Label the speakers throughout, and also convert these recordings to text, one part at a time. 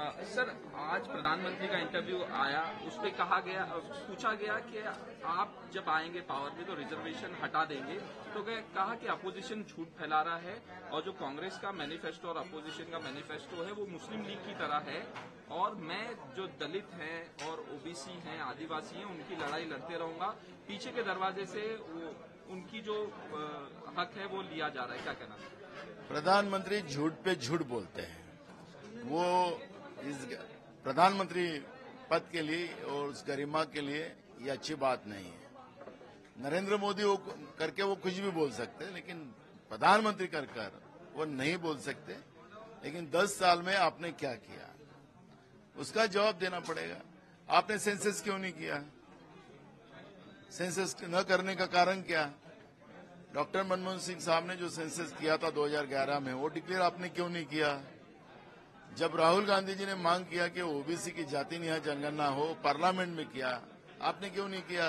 Speaker 1: Sir, आज प्रधानमंत्री का इंटरव्यू आया, उस पे कहा गया, पूछा गया कि आप जब आएंगे पावर में तो रिजर्वेशन हटा देंगे। तो कहा कि अपोजिशन झूठ फैला रहा है और जो कांग्रेस का मैनिफेस्टो और अपोजिशन का मैनिफेस्टो है वो मुस्लिम लीग की तरह है, और मैं जो दलित हैं और ओबीसी हैं, आदिवासी हैं, उनकी लड़ाई लड़ते रहूंगा। पीछे के दरवाजे से उनकी जो हक है वो लिया जा रहा है। क्या कहना?
Speaker 2: प्रधानमंत्री झूठ पे झूठ बोलते हैं। वो इस प्रधानमंत्री पद के लिए और उस गरिमा के लिए ये अच्छी बात नहीं है। नरेंद्र मोदी वो करके वो कुछ भी बोल सकते हैं, लेकिन प्रधानमंत्री कर वो नहीं बोल सकते। लेकिन 10 साल में आपने क्या किया, उसका जवाब देना पड़ेगा। आपने सेंसस क्यों नहीं किया? सेंसस न करने का कारण क्या? डॉक्टर मनमोहन सिंह साहब ने जो सेंसस किया था 2011 में, वो डिक्लेयर आपने क्यों नहीं किया? जब राहुल गांधी जी ने मांग किया कि ओबीसी की जाति निहाय जनगणना हो, पार्लियामेंट में किया, आपने क्यों नहीं किया?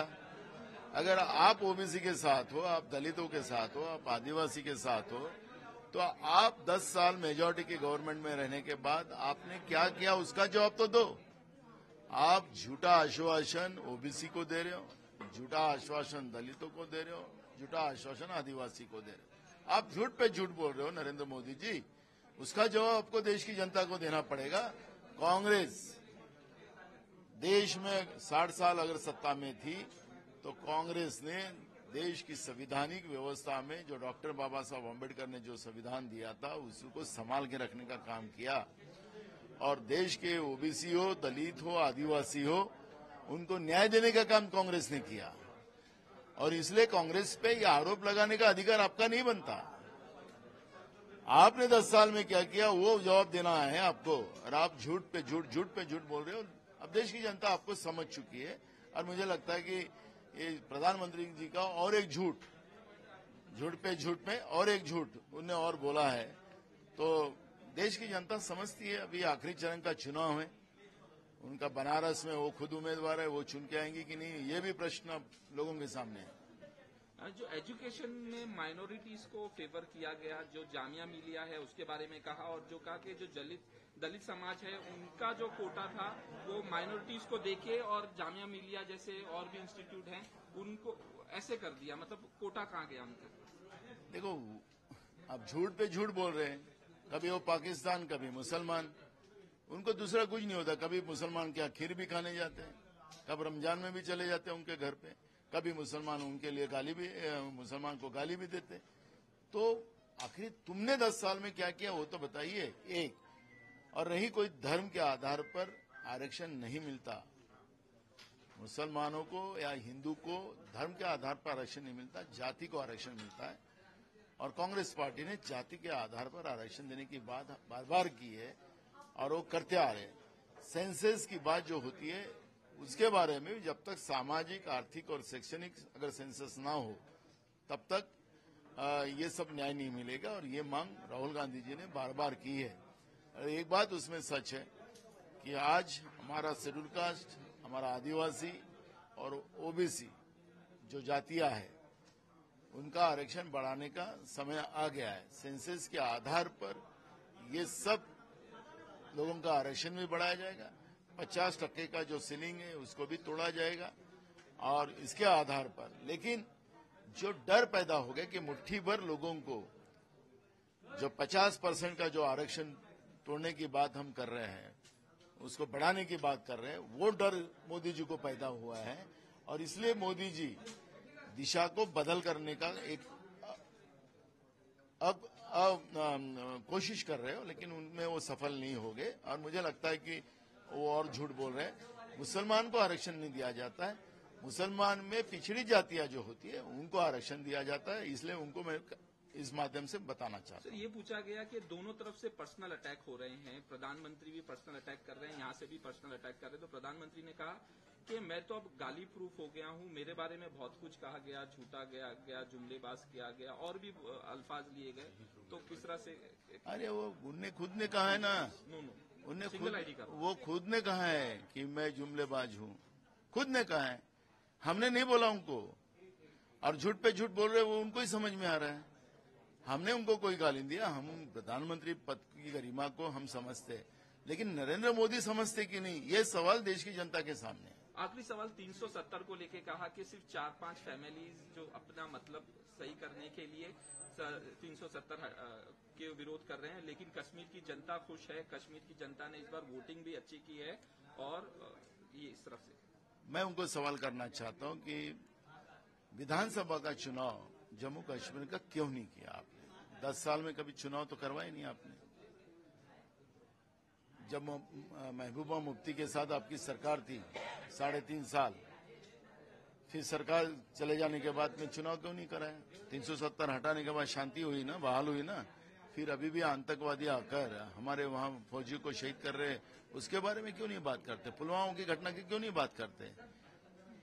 Speaker 2: अगर आप ओबीसी के साथ हो, आप दलितों के साथ हो, आप आदिवासी के साथ हो, तो आप 10 साल मेजॉरिटी की गवर्नमेंट में रहने के बाद आपने क्या किया, उसका जवाब तो दो। आप झूठा आश्वासन ओबीसी को दे रहे हो, झूठा आश्वासन दलितों को दे रहे हो, झूठा आश्वासन आदिवासी को दे रहे हो। आप झूठ पे झूठ बोल रहे हो नरेंद्र मोदी जी। उसका जवाब आपको देश की जनता को देना पड़ेगा। कांग्रेस देश में 60 साल अगर सत्ता में थी तो कांग्रेस ने देश की संवैधानिक व्यवस्था में जो डॉक्टर बाबा साहब अम्बेडकर ने जो संविधान दिया था उसको संभाल के रखने का काम किया। और देश के ओबीसी हो, दलित हो, आदिवासी हो, उनको न्याय देने का काम कांग्रेस ने किया। और इसलिए कांग्रेस पे ये आरोप लगाने का अधिकार आपका नहीं बनता। आपने 10 साल में क्या किया वो जवाब देना है आपको। और आप झूठ पे झूठ बोल रहे हो। अब देश की जनता आपको समझ चुकी है। और मुझे लगता है कि ये प्रधानमंत्री जी का और एक झूठ पे झूठ में और एक झूठ उन्हें और बोला है, तो देश की जनता समझती है। अभी आखिरी चरण का चुनाव है, उनका बनारस में वो खुद उम्मीदवार है, वो चुन के आएंगी कि नहीं, ये भी प्रश्न लोगों के सामने है।
Speaker 1: जो एजुकेशन में माइनॉरिटीज को फेवर किया गया, जो जामिया मिलिया है उसके बारे में कहा, और जो कहा कि जो दलित समाज है उनका जो कोटा था वो माइनॉरिटीज को देके और जामिया मिलिया जैसे और भी इंस्टीट्यूट हैं उनको ऐसे कर दिया। मतलब कोटा कहाँ गया उनका?
Speaker 2: देखो, आप झूठ पे झूठ बोल रहे हैं। कभी वो पाकिस्तान, कभी मुसलमान, उनको दूसरा कुछ नहीं होता। कभी मुसलमान क्या खीर भी खाने जाते हैं, कब रमजान में भी चले जाते हैं उनके घर पे, कभी मुसलमान उनके लिए मुसलमान को गाली भी देते। तो आखिर तुमने 10 साल में क्या किया वो तो बताइए। एक, और रही कोई धर्म के आधार पर आरक्षण नहीं मिलता मुसलमानों को या हिंदू को, धर्म के आधार पर आरक्षण नहीं मिलता, जाति को आरक्षण मिलता है। और कांग्रेस पार्टी ने जाति के आधार पर आरक्षण देने की बात बार बार की है और वो करते आ रहे हैं। सेंसस की बात जो होती है उसके बारे में जब तक सामाजिक, आर्थिक और शैक्षणिक अगर सेंसस ना हो तब तक ये सब न्याय नहीं मिलेगा। और ये मांग राहुल गांधी जी ने बार बार की है। और एक बात उसमें सच है कि आज हमारा शेड्यूल कास्ट, हमारा आदिवासी और ओबीसी जो जातियां है उनका आरक्षण बढ़ाने का समय आ गया है। सेंसस के आधार पर ये सब लोगों का आरक्षण भी बढ़ाया जाएगा। 50% का जो सीलिंग है उसको भी तोड़ा जाएगा। और इसके आधार पर, लेकिन जो डर पैदा हो गया कि मुट्ठी भर लोगों को जो 50% का जो आरक्षण तोड़ने की बात हम कर रहे हैं, उसको बढ़ाने की बात कर रहे हैं, वो डर मोदी जी को पैदा हुआ है। और इसलिए मोदी जी दिशा को बदल करने का एक अब कोशिश कर रहे हो, लेकिन उनमें वो सफल नहीं हो गए। और मुझे लगता है कि वो और झूठ बोल रहे हैं। मुसलमान को आरक्षण नहीं दिया जाता है। मुसलमान में पिछड़ी जातियां जो होती है उनको आरक्षण दिया जाता है। इसलिए उनको मैं इस माध्यम से बताना चाहता हूं।
Speaker 1: ये पूछा गया कि दोनों तरफ से पर्सनल अटैक हो रहे हैं, प्रधानमंत्री भी पर्सनल अटैक कर रहे हैं, यहाँ से भी पर्सनल अटैक कर रहे हैं। तो प्रधानमंत्री ने कहा कि मैं तो अब गाली प्रूफ हो गया हूँ, मेरे बारे में बहुत कुछ कहा गया, झूठा गया, जुमलेबाज किया गया और भी अल्फाज लिए गए। तो किस तरह से?
Speaker 2: अरे वो उनने खुद ने कहा है ना, वो खुद ने कहा है कि मैं जुमलेबाज हूँ, खुद ने कहा है, हमने नहीं बोला उनको। और झूठ पे झूठ बोल रहे वो उनको ही समझ में आ रहा है। हमने उनको कोई गाली दिया? हम प्रधानमंत्री पद की गरिमा को हम समझते हैं। लेकिन नरेंद्र मोदी समझते कि नहीं, ये सवाल देश की जनता के सामने है।
Speaker 1: आखिरी सवाल 370 को लेके कहा कि सिर्फ 4-5 फैमिलीज जो अपना मतलब सही करने के लिए 370 के विरोध कर रहे हैं, लेकिन कश्मीर की जनता खुश है। कश्मीर की जनता ने इस बार वोटिंग भी अच्छी की है और ये इस तरफ से
Speaker 2: मैं उनको सवाल करना चाहता हूं कि विधानसभा का चुनाव जम्मू कश्मीर का क्यों नहीं किया आपने? 10 साल में कभी चुनाव तो करवाया नहीं आपने। जब महबूबा मुफ्ती के साथ आपकी सरकार थी 3.5 साल, फिर सरकार चले जाने के बाद में चुनाव क्यों नहीं कराया? 370 हटाने के बाद शांति हुई ना, बहाल हुई ना। फिर अभी भी आतंकवादी आकर हमारे वहां फौजियों को शहीद कर रहे, उसके बारे में क्यों नहीं बात करते? पुलवामा की घटना की क्यों नहीं बात करते?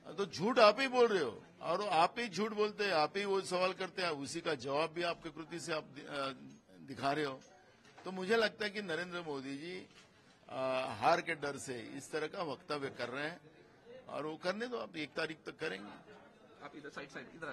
Speaker 2: तो झूठ आप ही बोल रहे हो और आप ही झूठ बोलते हैं, आप ही वो सवाल करते हैं, उसी का जवाब भी आपके कृति से आप दिखा रहे हो। तो मुझे लगता है कि नरेंद्र मोदी जी हार के डर से इस तरह का वक्तव्य कर रहे हैं और वो करने दो, आप 1 तारीख तक करेंगे।
Speaker 1: आप इधर साइड इधर